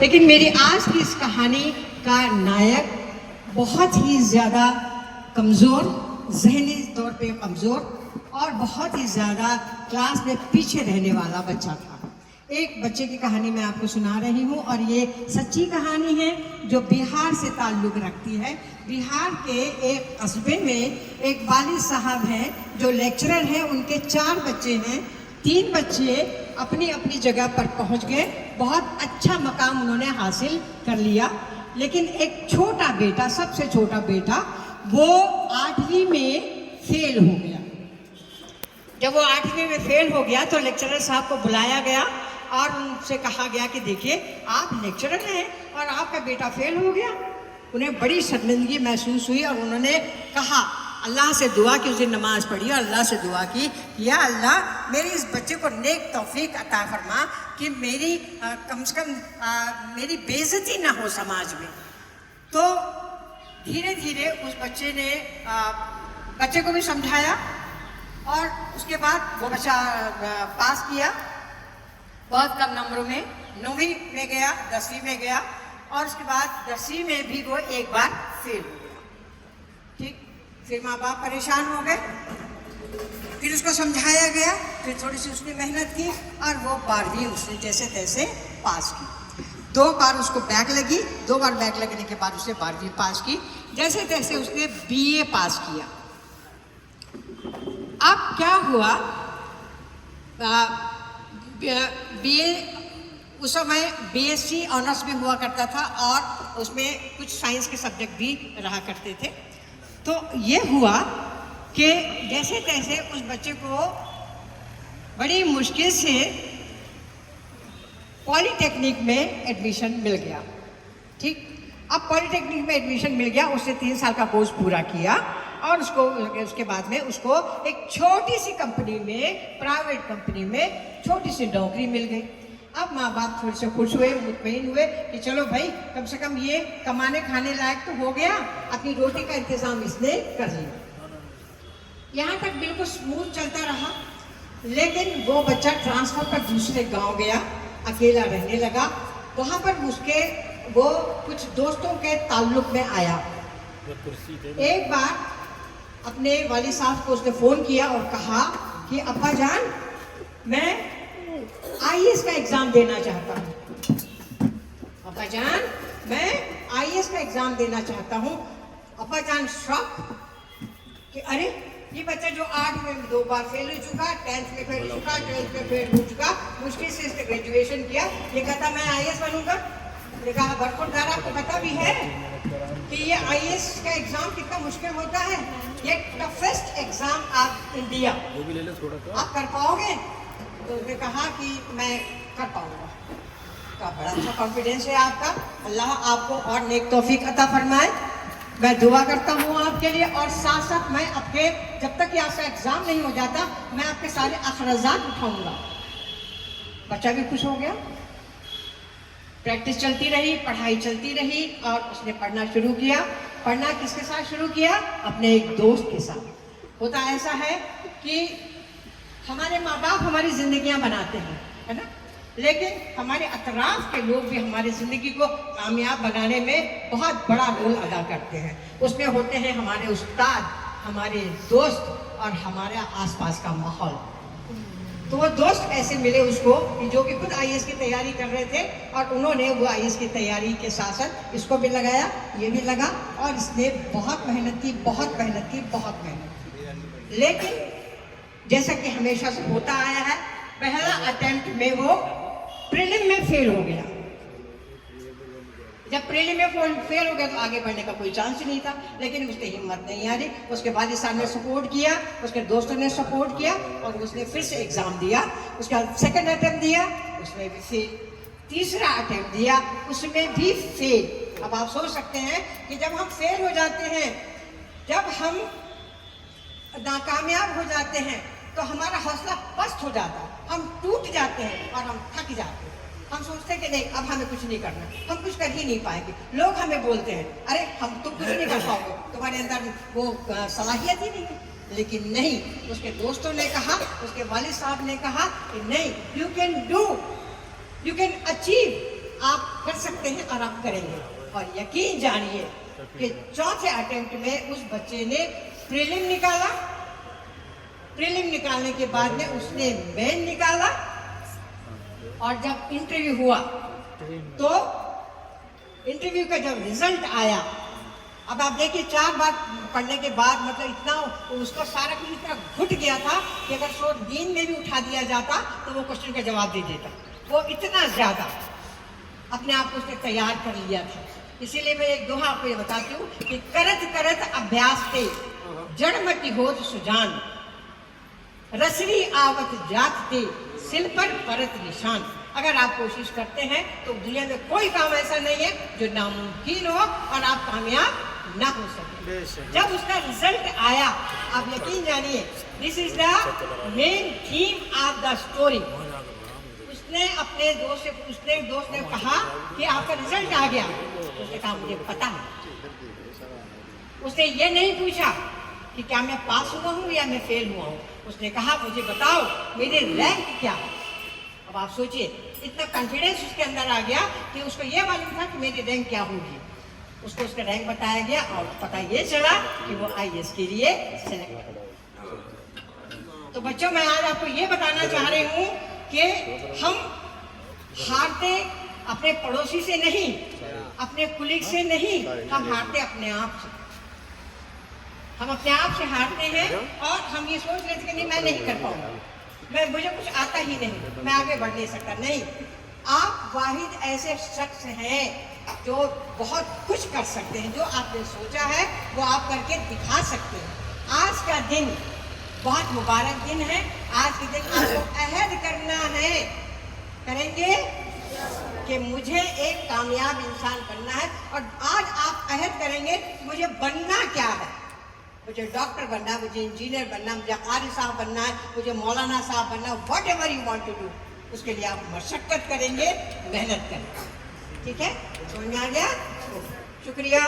लेकिन मेरी आज की इस कहानी का नायक बहुत ही ज़्यादा कमज़ोर, जहनी तौर पे कमज़ोर और बहुत ही ज़्यादा क्लास में पीछे रहने वाला बच्चा था। एक बच्चे की कहानी मैं आपको सुना रही हूँ और ये सच्ची कहानी है जो बिहार से ताल्लुक़ रखती है। बिहार के एक कस्बे में एक वालिद साहब हैं जो लेक्चरर हैं, उनके 4 बच्चे हैं। 3 बच्चे अपनी अपनी जगह पर पहुंच गए, बहुत अच्छा मकाम उन्होंने हासिल कर लिया, लेकिन एक छोटा बेटा, सबसे छोटा बेटा, वो 8वीं में फेल हो गया। जब वो 8वीं में फेल हो गया तो लेक्चरर साहब को बुलाया गया और उनसे कहा गया कि देखिए आप लेक्चरर हैं और आपका बेटा फेल हो गया। उन्हें बड़ी शर्मिंदगी महसूस हुई और उन्होंने कहा, अल्लाह से दुआ की, उस दिन नमाज पढ़ी और अल्लाह से दुआ की, या अल्लाह मेरे इस बच्चे को नेक तौफीक अता फरमा कि मेरी कम से कम मेरी बेइज्जती ना हो समाज में। तो धीरे धीरे उस बच्चे ने बच्चे को भी समझाया और उसके बाद वो बच्चा पास किया बहुत कम नंबरों में। 9वीं में गया, 10वीं में गया और उसके बाद 10वीं में भी वो एक बार फेल हो गया। ठीक, फिर माँ बाप परेशान हो गए, फिर उसको समझाया गया, फिर थोड़ी सी उसने मेहनत की और वो 12वीं उसने जैसे तैसे पास की। 2 बार उसको बैक लगी, 2 बार बैक लगने के बाद उसने 12वीं पास की, जैसे तैसे उसने BA पास किया। अब क्या हुआ, BA उस समय BSc ऑनर्स में हुआ करता था और उसमें कुछ साइंस के सब्जेक्ट भी रहा करते थे। तो ये हुआ कि जैसे तैसे उस बच्चे को बड़ी मुश्किल से पॉलीटेक्निक में एडमिशन मिल गया। ठीक, अब पॉलीटेक्निक में एडमिशन मिल गया, उसने 3 साल का कोर्स पूरा किया और उसके बाद में उसको एक छोटी सी कंपनी में, प्राइवेट कंपनी में छोटी सी नौकरी मिल गई। अब माँ बाप थोड़े से खुश हुए, मुतमईन हुए कि चलो भाई कम से कम ये कमाने खाने लायक तो हो गया, अपनी रोटी का इंतजाम इसने कर लिया। यहाँ तक बिल्कुल स्मूथ चलता रहा, लेकिन वो बच्चा ट्रांसफर पर दूसरे गांव गया, अकेला रहने लगा। वहाँ पर वो कुछ दोस्तों के ताल्लुक में आया। एक बार अपने वालिद साहब को उसने फ़ोन किया और कहा कि अब्बा जान, मैं IAS का एग्ज़ाम देना चाहता हूँ। अब्बा जान, मैं IAS का एग्ज़ाम देना चाहता हूँ। अब्बा जान शॉक कि अरे ये बच्चा जो 8वीं में 2 बार फेल हो चुका, 10th में फेल हो चुका, 12th में फेल हो चुका, मुश्किल से इसने ग्रेजुएशन किया, ये कहता मैं IAS बनूंगा। ये कहा बरखुरदार, आपको पता भी है कि ये IAS का एग्ज़ाम कितना मुश्किल होता है, ये टफेस्ट एग्ज़ाम आप इंडिया, आप कर पाओगे? तो उसने कहा कि मैं कर पाऊंगा। तो बड़ा अच्छा कॉन्फिडेंस है आपका, अल्लाह आपको और नेक तौफीक अता फरमाए। मैं दुआ करता हूँ आपके लिए और साथ साथ मैं आपके, जब तक ये आपका एग्ज़ाम नहीं हो जाता, मैं आपके सारे अखराजात उठाऊंगा। बच्चा भी खुश हो गया, प्रैक्टिस चलती रही, पढ़ाई चलती रही और उसने पढ़ना शुरू किया। पढ़ना किसके साथ शुरू किया? अपने एक दोस्त के साथ। होता ऐसा है कि हमारे माँ बाप हमारी ज़िंदगियाँ बनाते हैं, है ना, लेकिन हमारे अतराफ के लोग भी हमारी ज़िंदगी को कामयाब बनाने में बहुत बड़ा रोल अदा करते हैं। उसमें होते हैं हमारे उस्ताद, हमारे दोस्त और हमारे आसपास का माहौल। तो वो दोस्त ऐसे मिले उसको कि जो कि खुद IAS की तैयारी कर रहे थे और उन्होंने वो IAS की तैयारी के साथ साथ इसको भी लगाया, ये भी लगा और इसने बहुत मेहनत की, बहुत मेहनत की, बहुत मेहनत की। लेकिन जैसा कि हमेशा से होता आया है, पहला अटेम्प्ट में वो प्रीलिम में फेल हो गया। जब प्रीलिम में फेल हो गया तो आगे बढ़ने का कोई चांस ही नहीं था, लेकिन उसने हिम्मत नहीं हारी। उसके बाद इस साल ने सपोर्ट किया, उसके दोस्तों ने सपोर्ट किया और उसने फिर से एग्ज़ाम दिया। उसके बाद 2nd अटेम्प्ट दिया, उसमें भी फेल। 3रा अटेम्प्ट दिया, उसमें भी फेल। अब आप सोच सकते हैं कि जब हम फेल हो जाते हैं, जब हम नाकामयाब हो जाते हैं तो हमारा हौसला पस्त हो जाता है, हम टूट जाते हैं और हम थक जाते हैं। हम सोचते हैं कि नहीं, अब हमें कुछ नहीं करना, हम कुछ कर ही नहीं पाएंगे। लोग हमें बोलते हैं, अरे हम तुम कुछ नहीं कर पाओगे, तुम्हारे अंदर वो सलाहियत ही नहीं है। लेकिन नहीं, उसके दोस्तों ने कहा, उसके वालिद साहब ने कहा कि नहीं, you can do, you can achieve, आप कर सकते हैं और आप करेंगे। और यकीन जानिए कि चौथे अटेम्प्ट में उस बच्चे ने प्रीलिम निकाला, प्रीलिम निकालने के बाद में उसने मेन निकाला, और जब इंटरव्यू हुआ तो इंटरव्यू का जब रिजल्ट आया, अब आप देखिए 4 बार पढ़ने के बाद मतलब इतना उसका सारा कुछ इतना घुट गया था कि अगर सो नींद में भी उठा दिया जाता तो वो क्वेश्चन का जवाब दे देता। वो इतना ज़्यादा अपने आप को उसने तैयार कर लिया था। इसीलिए मैं एक दोहा आपको ये बताती हूँ कि करत करत अभ्यास ते जड़ मटी होत सुजान, रसरी आवत जात ते सिल पर परत निशान। अगर आप कोशिश करते हैं तो दुनिया में कोई काम ऐसा नहीं है जो नामुमकिन हो और आप कामयाब ना हो सके। जब उसका रिजल्ट आया, आप यकीन जानिए, this is the main theme of the story. उसने अपने दोस्त से पूछने, दोस्त ने कहा कि आपका रिजल्ट आ गया। उसने कहा मुझे पता है। उसने ये नहीं पूछा कि क्या मैं पास हुआ हूँ या मैं फेल हुआ हूँ। उसने कहा मुझे बताओ मेरे रैंक क्या है। अब आप सोचिए, इतना कॉन्फिडेंस उसके अंदर आ गया कि उसको ये मालूम था कि मेरी रैंक क्या होगी। उसको उसका रैंक बताया गया और पता ये चला कि वो IAS के लिए सेलेक्ट हो। तो बच्चों, मैं आज आपको ये बताना चाह रही हूँ कि हम हारते अपने पड़ोसी से नहीं, अपने कुलीग से नहीं, हम हारते अपने आप से। हम अपने आप से हारते हैं और हम ये सोच लेते कि नहीं मैं नहीं कर पाऊंगा, मुझे कुछ आता ही नहीं, मैं आगे बढ़ नहीं सकता। नहीं, आप वाहिद ऐसे शख्स हैं जो बहुत कुछ कर सकते हैं। जो आपने सोचा है वो आप करके दिखा सकते हैं। आज का दिन बहुत मुबारक दिन है। आज के दिन आपको अहद करना है, करेंगे कि मुझे एक कामयाब इंसान बनना है। और आज आप अहद करेंगे मुझे बनना क्या है। मुझे डॉक्टर बनना है, मुझे इंजीनियर बनना, मुझे कारी साहब बनना है, मुझे मौलाना साहब बनना है। Whatever you want to do, उसके लिए आप मशक्कत करेंगे, मेहनत करेंगे। ठीक है, समझ में आ गया? शुक्रिया।